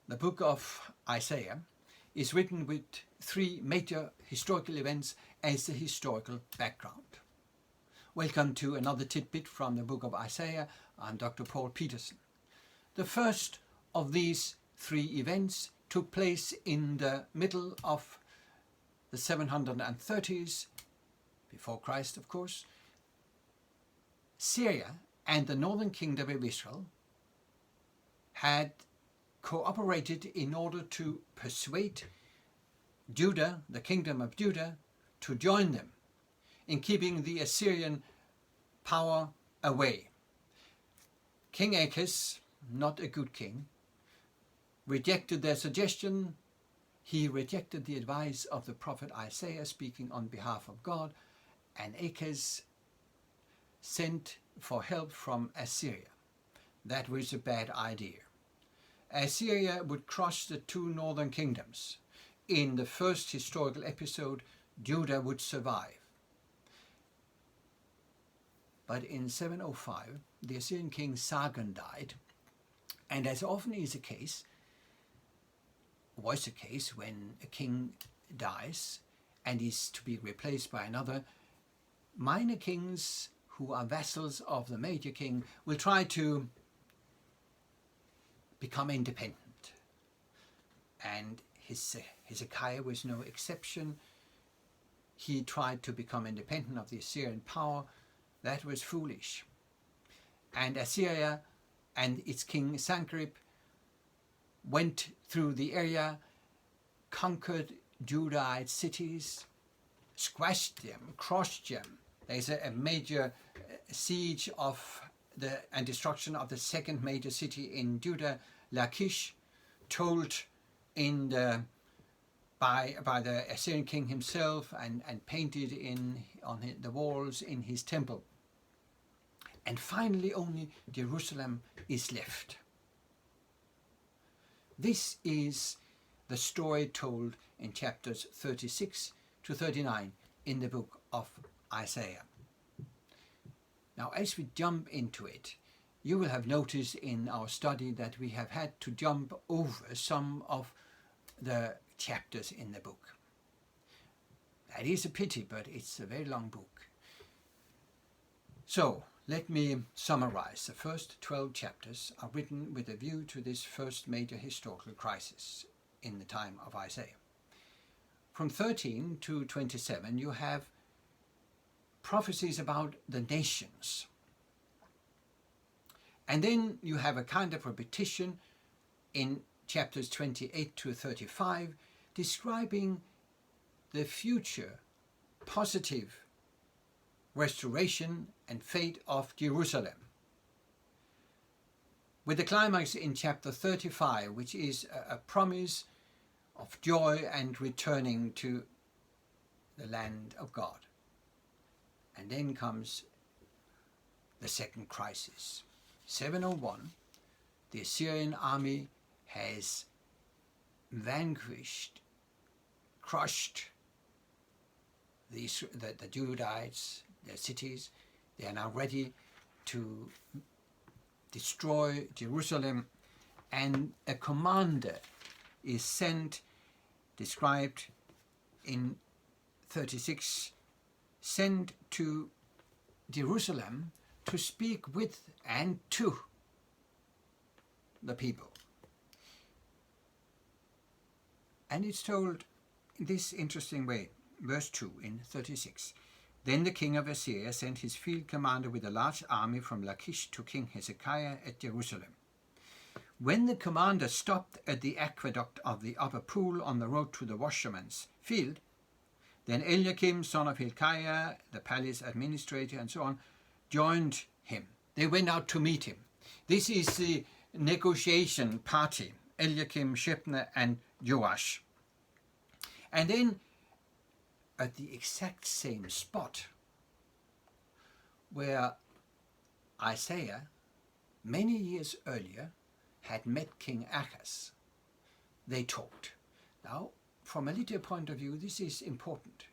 The book of Isaiah is written with three major historical events as the historical background. Welcome to another tidbit from the book of Isaiah. I'm Dr. Paul Petersen. The first of these three events took place in the middle of the 730s, before Christ of course. Syria and the northern kingdom of Israel had cooperated in order to persuade Judah, the kingdom of Judah, to join them in keeping the Assyrian power away. King Ahaz, not a good king, rejected their suggestion. He rejected the advice of the prophet Isaiah speaking on behalf of God, and Ahaz sent for help from Assyria. That was a bad idea. Assyria would crush the two northern kingdoms. In the first historical episode, Judah would survive. But in 705, the Assyrian king Sargon died, and as often is the case, was the case when a king dies and is to be replaced by another, minor kings who are vassals of the major king will try to become independent. And Hezekiah was no exception. He tried to become independent of the Assyrian power. That was foolish. And Assyria and its king Sennacherib went through the area, conquered Judahite cities, squashed them, crushed them. There's a major siege of and destruction of the second major city in Judah, Lachish, told in by the Assyrian king himself and painted on the walls in his temple. And finally only Jerusalem is left. This is the story told in chapters 36 to 39 in the book of Isaiah. Now, as we jump into it, you will have noticed in our study that we have had to jump over some of the chapters in the book. That is a pity, but it's a very long book. So, let me summarize. The first 12 chapters are written with a view to this first major historical crisis in the time of Isaiah. From 13 to 27, you have prophecies about the nations. And then you have a kind of repetition in chapters 28 to 35, describing the future positive restoration and fate of Jerusalem, with the climax in chapter 35, which is a promise of joy and returning to the land of God. And then comes the second crisis. 701, the Assyrian army has vanquished, crushed the Judahites, their cities. They are now ready to destroy Jerusalem, and a commander is sent, described in 36, sent to Jerusalem to speak with and to the people. And it's told in this interesting way, verse 2 in 36. Then the king of Assyria sent his field commander with a large army from Lachish to King Hezekiah at Jerusalem. When the commander stopped at the aqueduct of the upper pool on the road to the washerman's field, then Eliakim, son of Hilkiah, the palace administrator, and so on, joined him. They went out to meet him. This is the negotiation party, Eliakim, Shebna, and Joash. And then, at the exact same spot where Isaiah, many years earlier, had met King Ahaz, they talked. Now, from a literary point of view, this is important.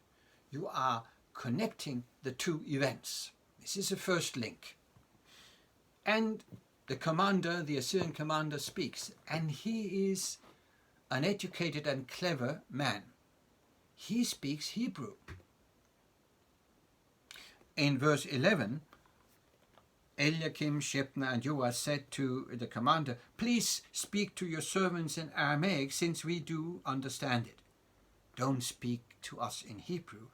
You are connecting the two events. This is the first link. And the commander, the Assyrian commander, speaks, and he is an educated and clever man. He speaks Hebrew. In verse 11, Eliakim, Shebna, and Joash said to the commander, "Please speak to your servants in Aramaic, since we do understand it. Don't speak to us in Hebrew,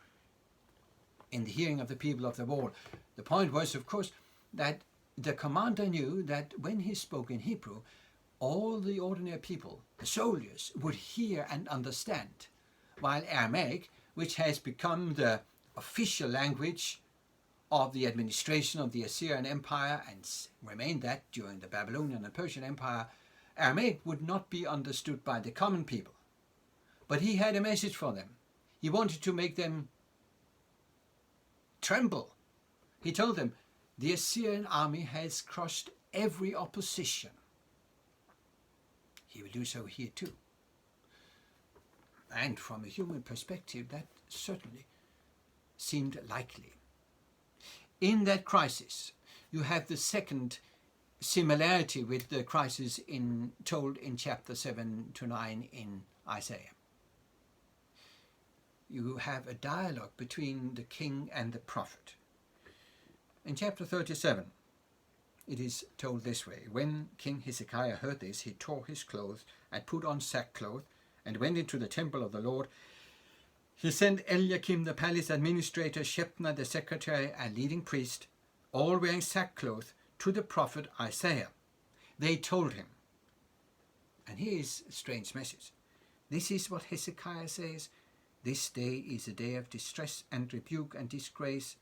in the hearing of the people of the wall." The point was, of course, that the commander knew that when he spoke in Hebrew, all the ordinary people, the soldiers, would hear and understand, while Aramaic, which has become the official language of the administration of the Assyrian Empire and remained that during the Babylonian and Persian Empire, Aramaic would not be understood by the common people. But he had a message for them. He wanted to make them tremble. He told them, the Assyrian army has crushed every opposition. He will do so here too. And from a human perspective, that certainly seemed likely. In that crisis, you have the second similarity with the crisis told in chapter 7 to 9 in Isaiah. You have a dialogue between the king and the prophet. In chapter 37, it is told this way: "When King Hezekiah heard this, he tore his clothes and put on sackcloth and went into the temple of the Lord. He sent Eliakim the palace administrator, Shebna the secretary and leading priest, all wearing sackcloth, to the prophet Isaiah. They told him," and here is a strange message, "This is what Hezekiah says: This day is a day of distress and rebuke and disgrace,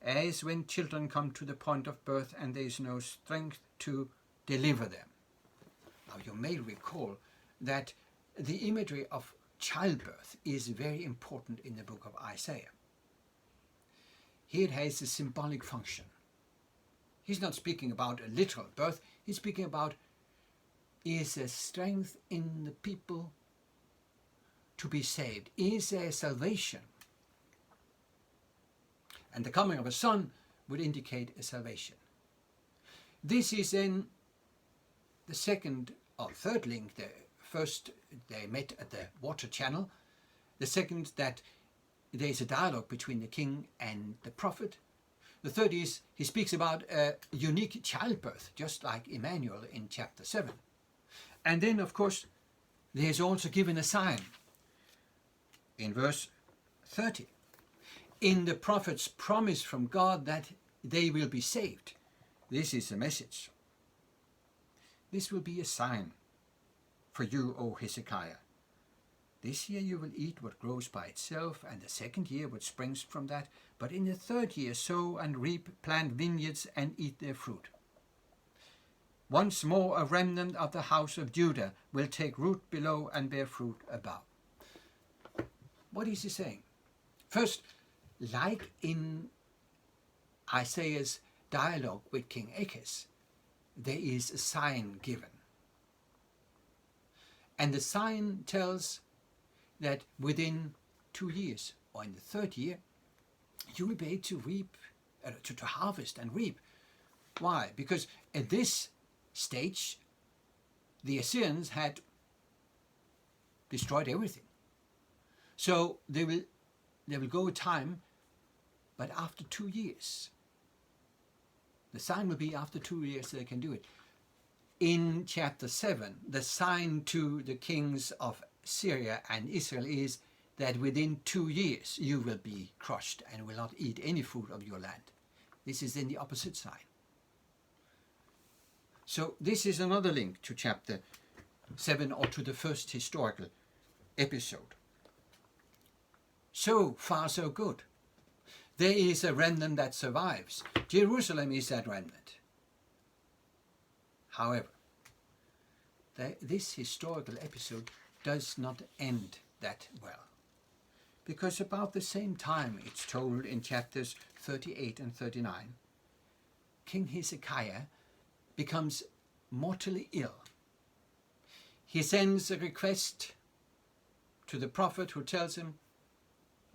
as when children come to the point of birth and there is no strength to deliver them." Now you may recall that the imagery of childbirth is very important in the book of Isaiah. Here it has a symbolic function. He's not speaking about a literal birth. He's speaking about, is there strength in the people to be saved? Is there salvation? And the coming of a son would indicate a salvation. This is then the second or third link. The first, they met at the water channel. The second, that there is a dialogue between the king and the prophet. The third is, he speaks about a unique childbirth, just like Emmanuel in chapter 7. And then, of course, there is also given a sign. In verse 30, in the prophet's promise from God that they will be saved, this is the message: "This will be a sign for you, O Hezekiah. This year you will eat what grows by itself, and the second year what springs from that. But in the third year sow and reap, plant vineyards and eat their fruit. Once more a remnant of the house of Judah will take root below and bear fruit above." What is he saying? First, like in Isaiah's dialogue with King Ahaz, there is a sign given. And the sign tells that within 2 years, or in the third year, you will be able to reap, to harvest and reap. Why? Because at this stage, the Assyrians had destroyed everything. So there will go a time, but after 2 years, the sign will be after 2 years they can do it. In chapter 7, the sign to the kings of Syria and Israel is that within 2 years you will be crushed and will not eat any fruit of your land. This is then the opposite sign. So this is another link to chapter 7, or to the first historical episode. So far, so good. There is a remnant that survives. Jerusalem is that remnant. However, this historical episode does not end that well, because about the same time, it's told in chapters 38 and 39, King Hezekiah becomes mortally ill. He sends a request to the prophet, who tells him,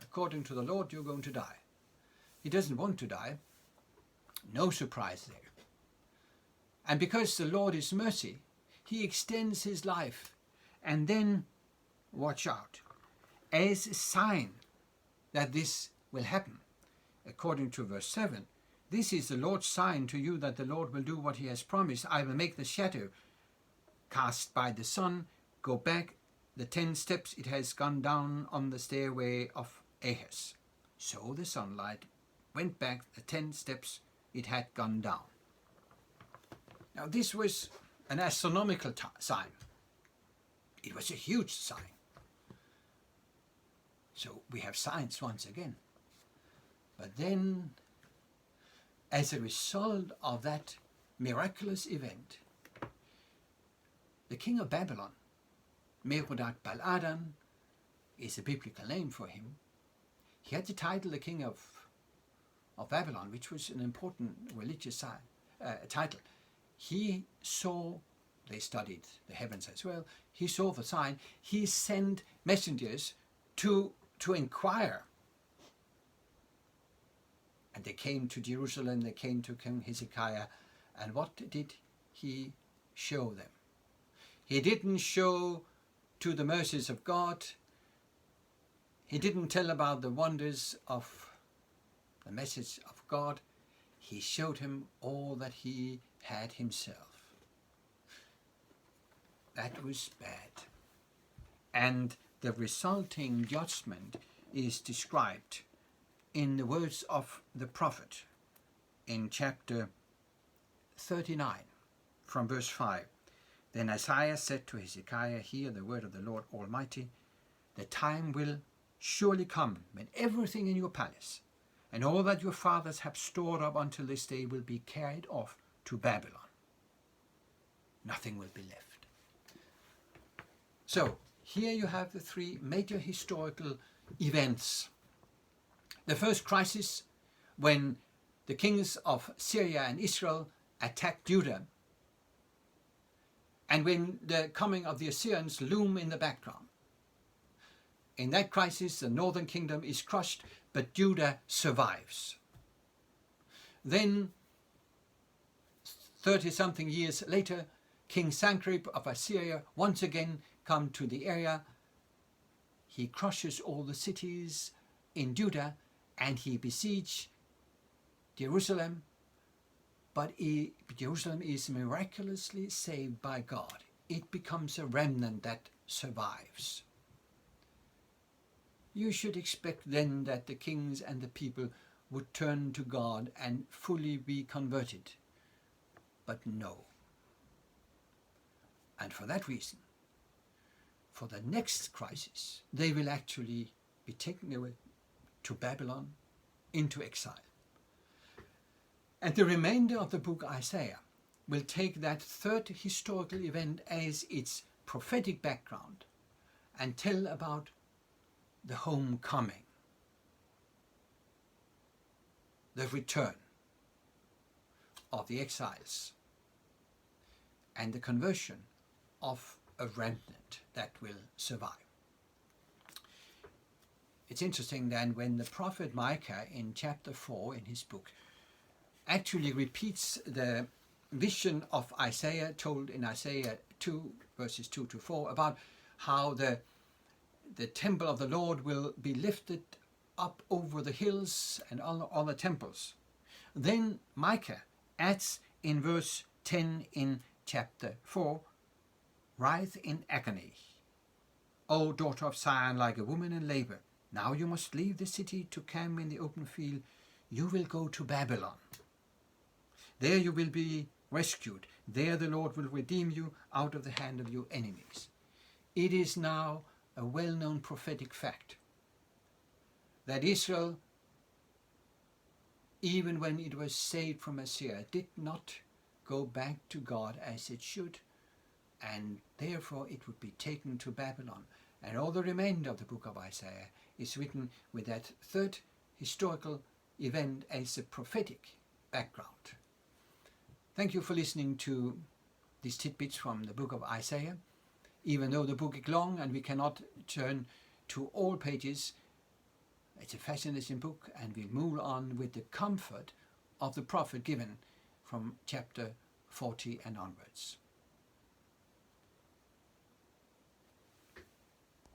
according to the Lord, you're going to die. He doesn't want to die. No surprise there. And because the Lord is mercy, he extends his life. And then watch out. As a sign that this will happen, according to verse 7, this is the Lord's sign to you that the Lord will do what he has promised. I will make the shadow cast by the sun go back the 10 steps it has gone down on the stairway of Ahaz. So the sunlight went back the 10 steps it had gone down. Now this was an astronomical sign. It was a huge sign. So we have signs once again. But then, as a result of that miraculous event, the king of Babylon, Merodach-Baladan, is a biblical name for him. He had the title the king of Babylon, which was an important religious title. He saw, they studied the heavens as well, he saw the sign. He sent messengers to inquire. And they came to Jerusalem, they came to King Hezekiah, and what did he show them? He didn't show to the mercies of God. He didn't tell about the wonders of the message of God. He showed him all that he had himself. That was bad. And the resulting judgment is described in the words of the prophet in chapter 39 from verse 5. Then Isaiah said to Hezekiah, hear the word of the Lord Almighty, the time will surely come when everything in your palace and all that your fathers have stored up until this day will be carried off to Babylon. Nothing will be left. So here you have the 3 major historical events. The first crisis, when the kings of Syria and Israel attacked Judah, and when the coming of the Assyrians loom in the background. In that crisis, the northern kingdom is crushed, but Judah survives. Then, 30-something years later, King Sennacherib of Assyria once again comes to the area. He crushes all the cities in Judah, and he besieges Jerusalem. But Jerusalem is miraculously saved by God. It becomes a remnant that survives. You should expect then that the kings and the people would turn to God and fully be converted. But no. And for that reason, for the next crisis, they will actually be taken away to Babylon, into exile. And the remainder of the book Isaiah will take that third historical event as its prophetic background and tell about the homecoming, the return of the exiles, and the conversion of a remnant that will survive. It's interesting then when the prophet Micah in chapter 4 in his book actually repeats the vision of Isaiah told in Isaiah 2 verses 2 to 4 about how the temple of the Lord will be lifted up over the hills and all the temples. Then Micah adds in verse 10 in chapter 4, writhe in agony, O daughter of Zion, like a woman in labor. Now you must leave the city to camp in the open field. You will go to Babylon. There you will be rescued. There the Lord will redeem you out of the hand of your enemies. It is now a well-known prophetic fact that Israel, even when it was saved from Assyria, did not go back to God as it should, and therefore it would be taken to Babylon. And all the remainder of the book of Isaiah is written with that third historical event as a prophetic background. Thank you for listening to these tidbits from the book of Isaiah. Even though the book is long and we cannot turn to all pages, it's a fascinating book, and we move on with the comfort of the prophet given from chapter 40 and onwards.